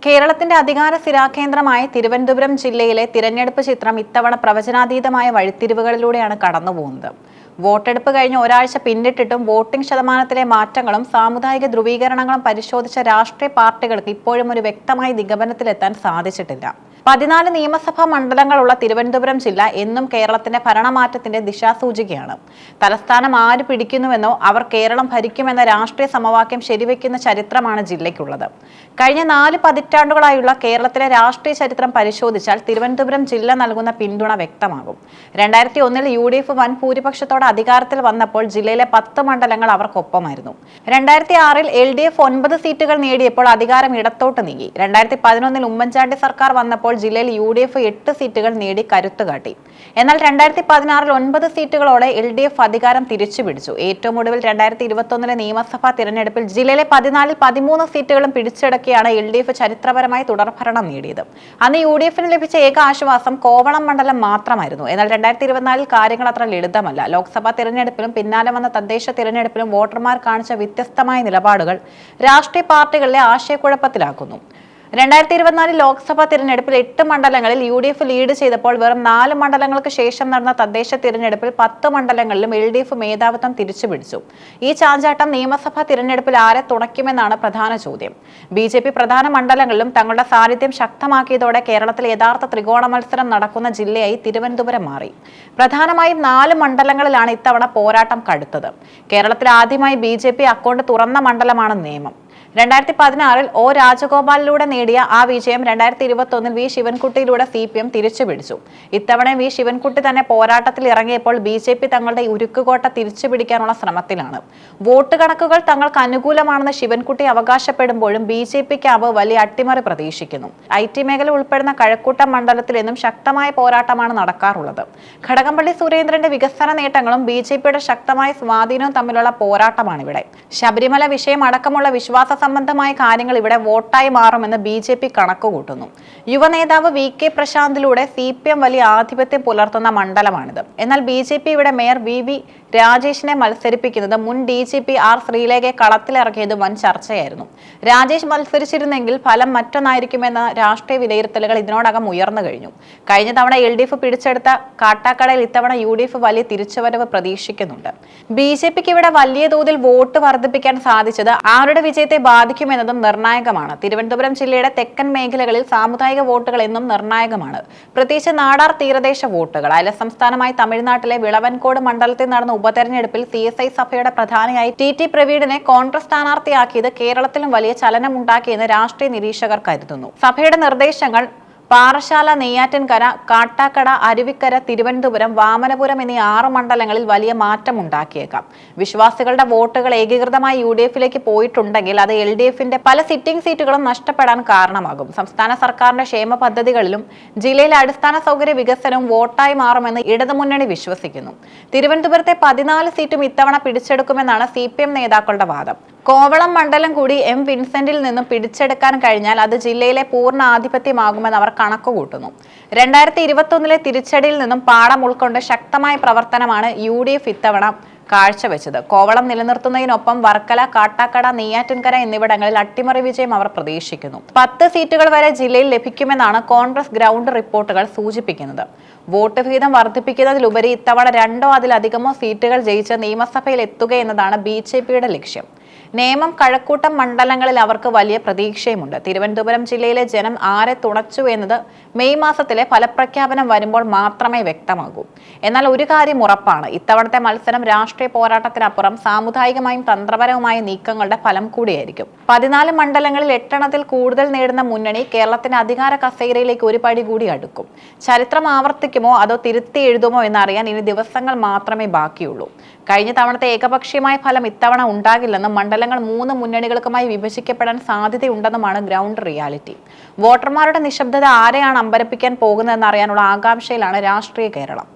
കേരളത്തിന്റെ അധികാര സ്ഥിരാകേന്ദ്രമായ തിരുവനന്തപുരം ജില്ലയിലെ തിരഞ്ഞെടുപ്പ് ചിത്രം ഇത്തവണ പ്രവചനാതീതമായ വഴിത്തിരിവുകളിലൂടെയാണ് കടന്നുപോകുന്നത്. വോട്ടെടുപ്പ് കഴിഞ്ഞ് ഒരാഴ്ച പിന്നിട്ടിട്ടും വോട്ടിംഗ് ശതമാനത്തിലെ മാറ്റങ്ങളും സാമുദായിക ധ്രുവീകരണങ്ങളും പരിശോധിച്ച രാഷ്ട്രീയ പാർട്ടികൾക്ക് ഇപ്പോഴും ഒരു വ്യക്തമായ നിഗമനത്തിലെത്താൻ സാധിച്ചിട്ടില്ല. 14 നിയമസഭാ മണ്ഡലങ്ങളുള്ള തിരുവനന്തപുരം ജില്ല എന്നും കേരളത്തിന്റെ ഭരണമാറ്റത്തിന്റെ ദിശാസൂചികയാണ്. തലസ്ഥാനം ആര് പിടിക്കുന്നുവെന്നോ അവർ കേരളം ഭരിക്കുമെന്ന രാഷ്ട്രീയ സമവാക്യം ശരിവെക്കുന്ന ചരിത്രമാണ് ജില്ലയ്ക്കുള്ളത്. കഴിഞ്ഞ 4 പതിറ്റാണ്ടുകളായുള്ള കേരളത്തിലെ രാഷ്ട്രീയ ചരിത്രം പരിശോധിച്ചാൽ തിരുവനന്തപുരം ജില്ല നൽകുന്ന പിന്തുണ വ്യക്തമാകും. 2001 UDF വൻ ഭൂരിപക്ഷത്തോടെ അധികാരത്തിൽ വന്നപ്പോൾ ജില്ലയിലെ 10 മണ്ഡലങ്ങൾ അവർക്കൊപ്പമായിരുന്നു. 2006 LDF 9 സീറ്റുകൾ നേടിയപ്പോൾ അധികാരം ഇടത്തോട്ട് നീങ്ങി. 2011 ഉമ്മൻചാണ്ടി സർക്കാർ വന്നപ്പോൾ ജില്ലയിൽ UDF 8 സീറ്റുകൾ നേടി കരുത്തുകാട്ടി. എന്നാൽ 2016 9 സീറ്റുകളോടെ LDF അധികാരം തിരിച്ചുപിടിച്ചു. ഏറ്റവും ഒടുവിൽ 2021 നിയമസഭാ തിരഞ്ഞെടുപ്പിൽ ജില്ലയിലെ 14 13 സീറ്റുകളും പിടിച്ചടക്കിയാണ് LDF ചരിത്രപരമായി തുടർഭരണം നേടിയത്. അന്ന് UDFന് ലഭിച്ച ഏക ആശ്വാസം കോവളം മണ്ഡലം മാത്രമായിരുന്നു. എന്നാൽ 2024 കാര്യങ്ങൾ അത്ര ലളിതമല്ല. ലോക്സഭാ തിരഞ്ഞെടുപ്പിലും പിന്നാലെ വന്ന തദ്ദേശ തിരഞ്ഞെടുപ്പിലും വോട്ടർമാർ കാണിച്ച വ്യത്യസ്തമായ നിലപാടുകൾ രാഷ്ട്രീയ പാർട്ടികളിലെ ആശയക്കുഴപ്പത്തിലാക്കുന്നു. 2024 ലോക്സഭാ തിരഞ്ഞെടുപ്പിൽ 8 മണ്ഡലങ്ങളിൽ UDF ലീഡ് ചെയ്തപ്പോൾ വെറും 4 മണ്ഡലങ്ങൾക്ക് ശേഷം നടന്ന തദ്ദേശ തിരഞ്ഞെടുപ്പിൽ 10 മണ്ഡലങ്ങളിലും LDF മേധാവിത്വം തിരിച്ചുപിടിച്ചു. ഈ ചാഞ്ചാട്ടം നിയമസഭാ തിരഞ്ഞെടുപ്പിൽ ആരെ തുണയ്ക്കുമെന്നാണ് പ്രധാന ചോദ്യം. BJP പ്രധാന മണ്ഡലങ്ങളിലും തങ്ങളുടെ സാന്നിധ്യം ശക്തമാക്കിയതോടെ കേരളത്തിൽ യഥാർത്ഥ ത്രികോണ മത്സരം നടക്കുന്ന ജില്ലയായി തിരുവനന്തപുരം മാറി. പ്രധാനമായും 4 മണ്ഡലങ്ങളിലാണ് ഇത്തവണ പോരാട്ടം കടുത്തത്. കേരളത്തിൽ ആദ്യമായി BJP അക്കൗണ്ട് തുറന്ന മണ്ഡലമാണ് നേമം. 2016 O രാജഗോപാലിലൂടെ നേടിയ ആ വിജയം 2021 V ശിവൻകുട്ടിയിലൂടെ CPM തിരിച്ചുപിടിച്ചു. ഇത്തവണ V ശിവൻകുട്ടി തന്നെ പോരാട്ടത്തിൽ ഇറങ്ങിയപ്പോൾ BJP തങ്ങളുടെ ഉരുക്കുകോട്ട തിരിച്ചുപിടിക്കാനുള്ള ശ്രമത്തിലാണ്. വോട്ട് കണക്കുകൾ തങ്ങൾക്ക് അനുകൂലമാണെന്ന് ശിവൻകുട്ടി അവകാശപ്പെടുമ്പോഴും BJPക്കാവ് വലിയ അട്ടിമറി പ്രതീക്ഷിക്കുന്നു. IT മേഖല ഉൾപ്പെടുന്ന കഴക്കൂട്ടം മണ്ഡലത്തിൽ നിന്നും ശക്തമായ പോരാട്ടമാണ് നടക്കാറുള്ളത്. ഘടകംപള്ളി സുരേന്ദ്രന്റെ വികസന നേട്ടങ്ങളും BJPയുടെ ശക്തമായ സ്വാധീനവും തമ്മിലുള്ള പോരാട്ടമാണിവിടെ. ശബരിമല വിഷയം അടക്കമുള്ള വിശ്വാസ സംബന്ധമായ കാര്യങ്ങൾ ഇവിടെ വോട്ടായി മാറുമെന്ന് BJP കണക്കുകൂട്ടുന്നു. യുവനേതാവ് VK പ്രശാന്തിലൂടെ CPM വലിയ ആധിപത്യം പുലർത്തുന്ന മണ്ഡലമാണിത്. എന്നാൽ BJP ഇവിടെ മേയർ VV രാജേഷിനെ മത്സരിപ്പിക്കുന്നത് മുൻ DGP R ശ്രീലേഖയെ കളത്തിലിറക്കിയത് വൻ ചർച്ചയായിരുന്നു. രാജേഷ് മത്സരിച്ചിരുന്നെങ്കിൽ ഫലം മറ്റൊന്നായിരിക്കുമെന്ന രാഷ്ട്രീയ വിലയിരുത്തലുകൾ ഇതിനോടകം ഉയർന്നു കഴിഞ്ഞു. കഴിഞ്ഞ തവണ LDF പിടിച്ചെടുത്ത കാട്ടാക്കടയിൽ ഇത്തവണ UDF വലിയ തിരിച്ചുവരവ് പ്രതീക്ഷിക്കുന്നുണ്ട്. BJPക്ക് ഇവിടെ വലിയ തോതിൽ വോട്ട് വർദ്ധിപ്പിക്കാൻ സാധിച്ചത് ആരുടെ വിജയത്തെ ബാധിക്കുമെന്നതും നിർണായകമാണ്. തിരുവനന്തപുരം ജില്ലയുടെ തെക്കൻ മേഖലകളിൽ സാമുദായിക വോട്ടുകൾ എന്നും നിർണായകമാണ്. പ്രത്യേകിച്ച് നാടാർ തീരദേശ വോട്ടുകൾ. അയൽ സംസ്ഥാനമായി തമിഴ്നാട്ടിലെ വിളവൻകോട് മണ്ഡലത്തിൽ നടന്ന ഉപതെരഞ്ഞെടുപ്പിൽ CSI സഭയുടെ പ്രധാനിയായി TT പ്രവീണിനെ കോൺഗ്രസ് സ്ഥാനാർത്ഥിയാക്കിയത് കേരളത്തിലും വലിയ ചലനമുണ്ടാക്കിയെന്ന് രാഷ്ട്രീയ നിരീക്ഷകർ കരുതുന്നു. സഭയുടെ നിർദ്ദേശങ്ങൾ പാറശാല, നെയ്യാറ്റിൻകര, കാട്ടാക്കട, അരുവിക്കര, തിരുവനന്തപുരം, വാമനപുരം എന്നീ 6 മണ്ഡലങ്ങളിൽ വലിയ മാറ്റമുണ്ടാക്കിയേക്കാം. വിശ്വാസികളുടെ വോട്ടുകൾ ഏകീകൃതമായി UDFിലേക്ക് പോയിട്ടുണ്ടെങ്കിൽ അത് LDFന്റെ പല സിറ്റിംഗ് സീറ്റുകളും നഷ്ടപ്പെടാൻ കാരണമാകും. സംസ്ഥാന സർക്കാരിന്റെ ക്ഷേമ പദ്ധതികളിലും ജില്ലയിലെ അടിസ്ഥാന സൗകര്യ വികസനവും വോട്ടായി മാറുമെന്ന് ഇടതുമുന്നണി വിശ്വസിക്കുന്നു. തിരുവനന്തപുരത്തെ 14 സീറ്റും ഇത്തവണ പിടിച്ചെടുക്കുമെന്നാണ് CPM നേതാക്കളുടെ വാദം. കോവളം മണ്ഡലം കൂടി M വിൻസെന്റിൽ നിന്നും പിടിച്ചെടുക്കാൻ കഴിഞ്ഞാൽ അത് ജില്ലയിലെ പൂർണ്ണ ആധിപത്യമാകുമെന്ന് അവർ കണക്കുകൂട്ടുന്നു. 2021 തിരിച്ചടിയിൽ നിന്നും പാഠം ഉൾക്കൊണ്ട് ശക്തമായ പ്രവർത്തനമാണ് UDF ഇത്തവണ കാഴ്ചവെച്ചത്. കോവളം നിലനിർത്തുന്നതിനൊപ്പം വർക്കല, കാട്ടാക്കട, നെയ്യാറ്റിൻകര എന്നിവിടങ്ങളിൽ അട്ടിമറി വിജയം അവർ പ്രതീക്ഷിക്കുന്നു. 10 സീറ്റുകൾ വരെ ജില്ലയിൽ ലഭിക്കുമെന്നാണ് കോൺഗ്രസ് ഗ്രൗണ്ട് റിപ്പോർട്ടുകൾ സൂചിപ്പിക്കുന്നത്. വോട്ട് വിഹിതം വർദ്ധിപ്പിക്കുന്നതിലുപരി ഇത്തവണ 2ഓ അതിലധികമോ സീറ്റുകൾ ജയിച്ച് നിയമസഭയിൽ എത്തുക എന്നതാണ് BJPയുടെ ലക്ഷ്യം. നേമം, കഴക്കൂട്ടം മണ്ഡലങ്ങളിൽ അവർക്ക് വലിയ പ്രതീക്ഷയുമുണ്ട്. തിരുവനന്തപുരം ജില്ലയിലെ ജനം ആരെ തുണച്ചു എന്നത് മെയ് മാസത്തിലെ ഫലപ്രഖ്യാപനം വരുമ്പോൾ മാത്രമേ വ്യക്തമാകൂ. എന്നാൽ ഒരു കാര്യം ഉറപ്പാണ്, ഇത്തവണത്തെ മത്സരം രാഷ്ട്രീയ പോരാട്ടത്തിനപ്പുറം സാമുദായികമായും തന്ത്രപരവുമായ നീക്കങ്ങളുടെ ഫലം കൂടിയായിരിക്കും. 14 മണ്ഡലങ്ങളിൽ 8 കൂടുതൽ നേടുന്ന മുന്നണി കേരളത്തിന്റെ അധികാര കസേരയിലേക്ക് ഒരു പടി കൂടി അടുക്കും. ചരിത്രം ആവർത്തിക്കുമോ അതോ തിരുത്തി എഴുതുമോ എന്നറിയാൻ ഇനി ദിവസങ്ങൾ മാത്രമേ ബാക്കിയുള്ളൂ. കഴിഞ്ഞ തവണത്തെ ഏകപക്ഷീയമായ ഫലം ഇത്തവണ ഉണ്ടാകില്ലെന്നും മണ്ഡലങ്ങൾ 3 മുന്നണികൾക്കുമായി വിഭജിക്കപ്പെടാൻ സാധ്യതയുണ്ടെന്നുമാണ് ഗ്രൗണ്ട് റിയാലിറ്റി. വോട്ടർമാരുടെ നിശബ്ദത ആരെയാണ് അമ്പരപ്പിക്കാൻ പോകുന്നതെന്ന് അറിയാനുള്ള ആകാംക്ഷയിലാണ് രാഷ്ട്രീയ കേരളം.